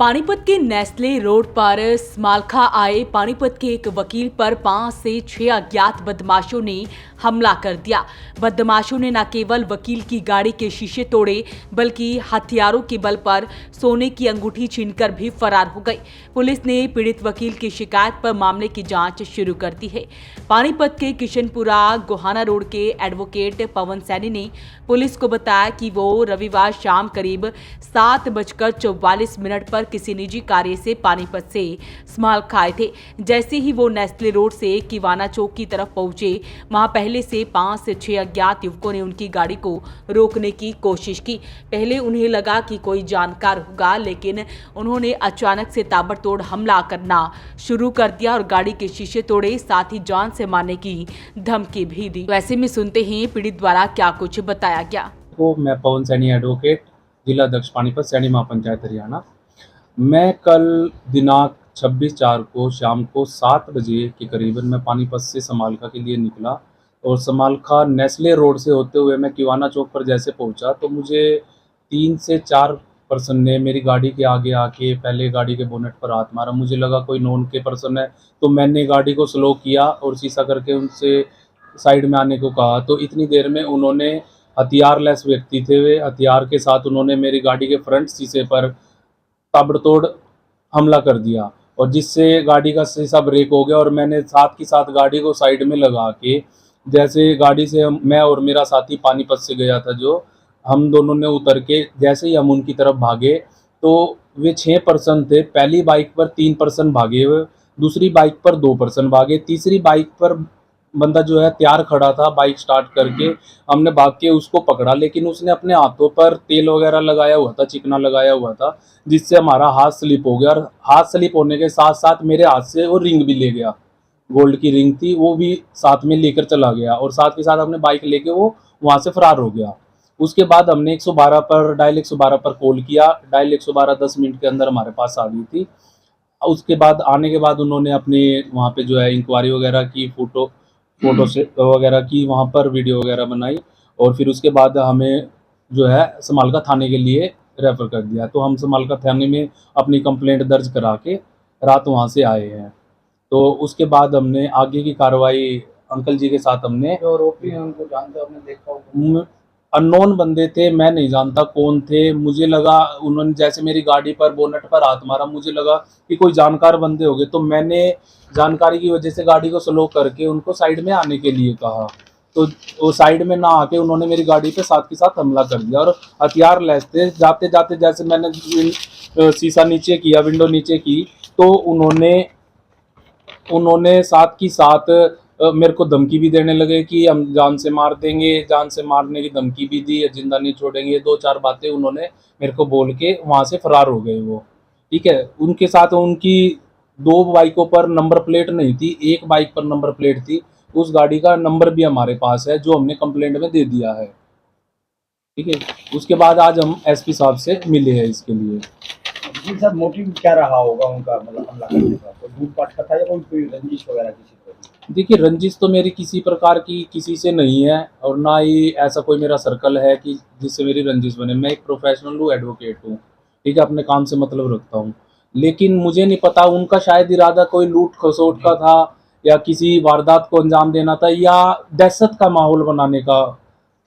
पानीपत के Nestle road पर स्मालखा आए पानीपत के एक वकील पर 5 से 6 अज्ञात बदमाशों ने हमला कर दिया। बदमाशों ने न केवल वकील की गाड़ी के शीशे तोड़े बल्कि हथियारों के बल पर सोने की अंगूठी छीनकर भी फरार हो गई। पुलिस ने पीड़ित वकील की शिकायत पर मामले की जांच शुरू कर दी है। पानीपत के किशनपुरा गोहाना रोड के एडवोकेट पवन सैनी ने पुलिस को बताया कि वो रविवार शाम करीब 7:44 पर किसी निजी कार्य से पानीपत से स्मालखा आए थे। जैसे ही वो नेस्ले रोड से किवाना चौक की तरफ पहुंचे, वहां पहले से 5 से 6 अज्ञात युवकों ने उनकी गाड़ी को रोकने की कोशिश की। पहले उन्हें लगा कि कोई जानकार होगा, लेकिन उन्होंने अचानक से ताबड़तोड़ हमला करना शुरू कर दिया और गाड़ी के शीशे तोड़े, साथ ही जान से मारने की धमकी भी दी। वैसे में सुनते हैं पीड़ित द्वारा क्या कुछ बताया गया। मैं पवन सैनी एडवोकेट, जिला अध्यक्ष पानीपत, सैनी महापंचायत हरियाणा। मैं कल दिनांक 26/4 को शाम को 7 बजे के करीबन मैं पानीपत से समालखा के लिए निकला और समालखा नेस्ले रोड से होते हुए मैं किवाना चौक पर जैसे पहुंचा तो मुझे 3 से 4 पर्सन ने मेरी गाड़ी के आगे आके पहले गाड़ी के बोनेट पर हाथ मारा। मुझे लगा कोई नॉन के पर्सन है, तो मैंने गाड़ी को स्लो किया और शीशा करके उनसे साइड में आने को कहा। तो इतनी देर में उन्होंने हथियार लेस व्यक्ति थे, वे हथियार के साथ उन्होंने मेरी गाड़ी के फ्रंट शीशे पर ताबड़तोड़ हमला कर दिया और जिससे गाड़ी का शीशा ब्रेक हो गया और मैंने साथ ही साथ गाड़ी को साइड में लगा के जैसे गाड़ी से मैं और मेरा साथी पानीपत से गया था, जो हम दोनों ने उतर के जैसे ही हम उनकी तरफ भागे तो वे 6 पर्सन थे। पहली बाइक पर 3 पर्सन भागे हुए, दूसरी बाइक पर 2 पर्सन भागे, तीसरी बाइक पर बंदा जो है तैयार खड़ा था बाइक स्टार्ट करके। हमने भाग के उसको पकड़ा, लेकिन उसने अपने हाथों पर तेल वगैरह लगाया हुआ था, चिकना लगाया हुआ था, जिससे हमारा हाथ स्लिप हो गया और हाथ स्लिप होने के साथ साथ मेरे हाथ से वो रिंग भी ले गया। गोल्ड की रिंग थी, वो भी साथ में लेकर चला गया और साथ के साथ अपने बाइक लेके वो वहाँ से फरार हो गया। उसके बाद हमने 112 पर डायल 112 पर कॉल किया। डायल 112 10 मिनट के अंदर हमारे पास आ गई थी। उसके बाद आने के बाद उन्होंने अपने वहाँ पे जो है इंक्वायरी वगैरह की, फोटो से वगैरह की, वहाँ पर वीडियो वगैरह बनाई और फिर उसके बाद हमें जो है समालखा थाने के लिए रेफ़र कर दिया। तो हम समालखा थाने में अपनी कंप्लेंट दर्ज करा के रात वहाँ से आए हैं। तो उसके बाद हमने आगे की कार्रवाई अंकल जी के साथ हमने जो आरोपी हैं उनको जानते हो, आपने देखा होगा? अननोन बंदे थे, मैं नहीं जानता कौन थे। मुझे लगा उन्होंने जैसे मेरी गाड़ी पर बोनट पर हाथ मारा, मुझे लगा कि कोई जानकार बंदे होंगे, तो मैंने जानकारी की वजह से गाड़ी को स्लो करके उनको साइड में आने के लिए कहा। तो वो साइड में ना आके उन्होंने मेरी गाड़ी पे साथ के साथ हमला कर दिया और हथियार लेस थे। जाते जाते जैसे मैंने शीशा नीचे किया, विंडो नीचे की, तो उन्होंने साथ की साथ मेरे को धमकी भी देने लगे कि हम जान से मार देंगे, जान से मारने की धमकी भी दी, जिंदा नहीं छोड़ेंगे। 2-4 बातें उन्होंने मेरे को बोल के वहाँ से फरार हो गए वो। ठीक है, उनके साथ उनकी 2 बाइकों पर नंबर प्लेट नहीं थी, एक बाइक पर नंबर प्लेट थी। उस गाड़ी का नंबर भी हमारे पास है, जो हमने कंप्लेंट में दे दिया है। ठीक है, उसके बाद आज हम एसपी साहब से मिले हैं इसके लिए। जी सर, मोटिव क्या रहा होगा उनका, मतलब हमला करने का? कोई लूटपाट का था या कोई रंजिश वगैरह किसी तरह की? देखिए, रंजिश तो मेरी किसी प्रकार की किसी से नहीं है और ना ही ऐसा कोई मेरा सर्कल है कि जिससे मेरी रंजिश बने। मैं एक प्रोफेशनल हूँ, एडवोकेट हूँ, ठीक है, अपने काम से मतलब रखता हूँ। लेकिन मुझे नहीं पता उनका शायद इरादा कोई लूट खसोट का था या किसी वारदात को अंजाम देना था या दहशत का माहौल बनाने का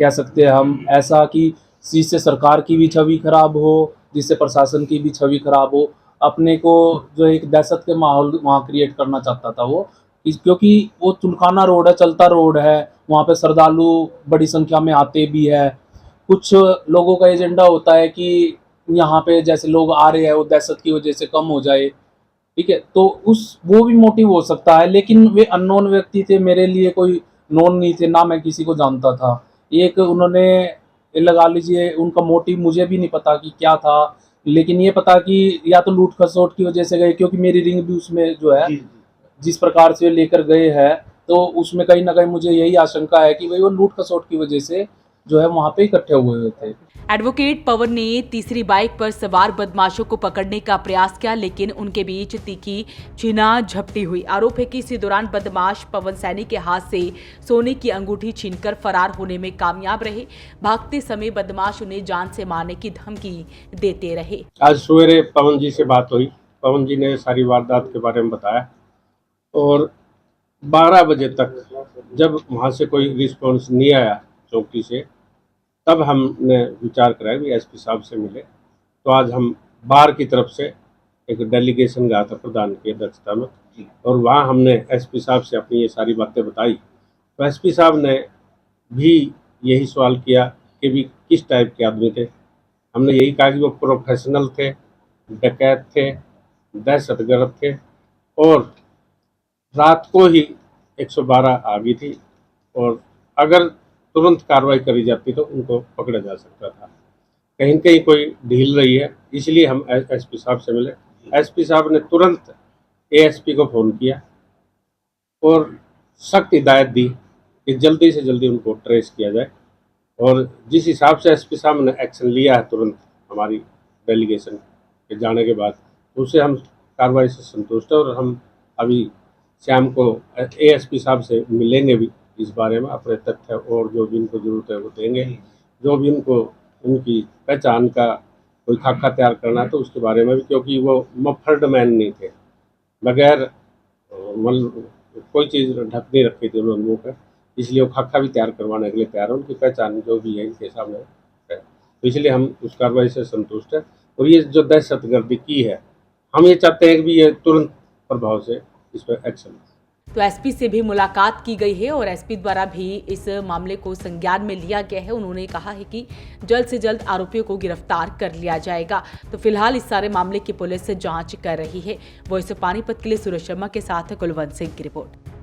कह सकते हैं हम, ऐसा कि जिससे सरकार की भी छवि खराब हो, जिससे प्रशासन की भी छवि खराब हो। अपने को जो एक दहशत के माहौल वहाँ क्रिएट करना चाहता था वो, क्योंकि वो तुलखाना रोड है, चलता रोड है, वहाँ पे श्रद्धालु बड़ी संख्या में आते भी है। कुछ लोगों का एजेंडा होता है कि यहाँ पे जैसे लोग आ रहे हैं वो दहशत की वजह से कम हो जाए। ठीक है, तो वो भी मोटिव हो सकता है, लेकिन वे अननोन व्यक्ति थे, मेरे लिए कोई नोन नहीं थे, ना मैं किसी को जानता था। एक उन्होंने ये लगा लीजिए, उनका मोटिव मुझे भी नहीं पता कि क्या था, लेकिन ये पता कि या तो लूट खसोट की वजह से गए, क्योंकि मेरी रिंग भी उसमें जो है जिस प्रकार से लेकर गए हैं, तो उसमें कहीं ना कहीं मुझे यही आशंका है कि भाई वो लूट खसोट की वजह से जो है वहाँ पे इकट्ठे हुए थे। एडवोकेट पवन ने तीसरी बाइक पर सवार बदमाशों को पकड़ने का प्रयास किया, लेकिन उनके बीच तीखी छीना झपटी हुई। आरोप है कि इसी दौरान बदमाश पवन सैनी के हाथ से सोने की अंगूठी छीनकर फरार होने में कामयाब रहे। भागते समय बदमाश उन्हें जान से मारने की धमकी देते रहे। आज सवेरे पवन जी से बात हुई। पवन जी ने सारी वारदात के बारे में बताया और 12 बजे तक जब वहाँ से कोई रिस्पॉन्स नहीं आया चौकी से, तब हमने विचार कराया कि एसपी साहब से मिले। तो आज हम बार की तरफ से एक डेलीगेशन गया था प्रधान की अध्यक्षता में, और वहाँ हमने एसपी साहब से अपनी ये सारी बातें बताई। तो एसपी साहब ने भी यही सवाल किया कि भी किस टाइप के आदमी थे। हमने यही कहा कि वो प्रोफेशनल थे, डकैत थे, दहशतगर्द थे, और रात को ही 112 आ गई थी, और अगर तुरंत कार्रवाई करी जाती तो उनको पकड़ा जा सकता था। कहीं न कहीं कोई ढील रही है, इसलिए हम एसपी साहब से मिले। एसपी साहब ने तुरंत एएसपी को फ़ोन किया और सख्त हिदायत दी कि जल्दी से जल्दी उनको ट्रेस किया जाए, और जिस हिसाब से एसपी साहब ने एक्शन लिया है तुरंत हमारी डेलीगेशन के जाने के बाद, उससे हम कार्रवाई से संतुष्ट हैं। और हम अभी शाम को एएसपी साहब से मिलेंगे भी, इस बारे में अपने तथ्य और जो भी इनको ज़रूरत है वो देंगे। जो भी उनको उनकी पहचान का कोई खाका तैयार करना है तो उसके बारे में भी, क्योंकि वो मफर्ड मैन नहीं थे, बगैर मतलब कोई चीज़ ढक नहीं रखी थी उन्होंने मुँह पे, इसलिए वो खाका भी तैयार करवाने के लिए तैयार है। उनकी पहचान जो भी है इनके सामने है, तो इसलिए हम उस कार्रवाई से संतुष्ट हैं। और ये जो दहशतगर्दी की है, हम ये चाहते हैं कि भी ये तुरंत प्रभाव से इस पर एक्शन। तो एसपी से भी मुलाकात की गई है और एसपी द्वारा भी इस मामले को संज्ञान में लिया गया है। उन्होंने कहा है कि जल्द से जल्द आरोपियों को गिरफ्तार कर लिया जाएगा। तो फिलहाल इस सारे मामले की पुलिस जांच कर रही है। वॉइस ऑफ पानीपत के लिए सूरज शर्मा के साथ कुलवंत सिंह की रिपोर्ट।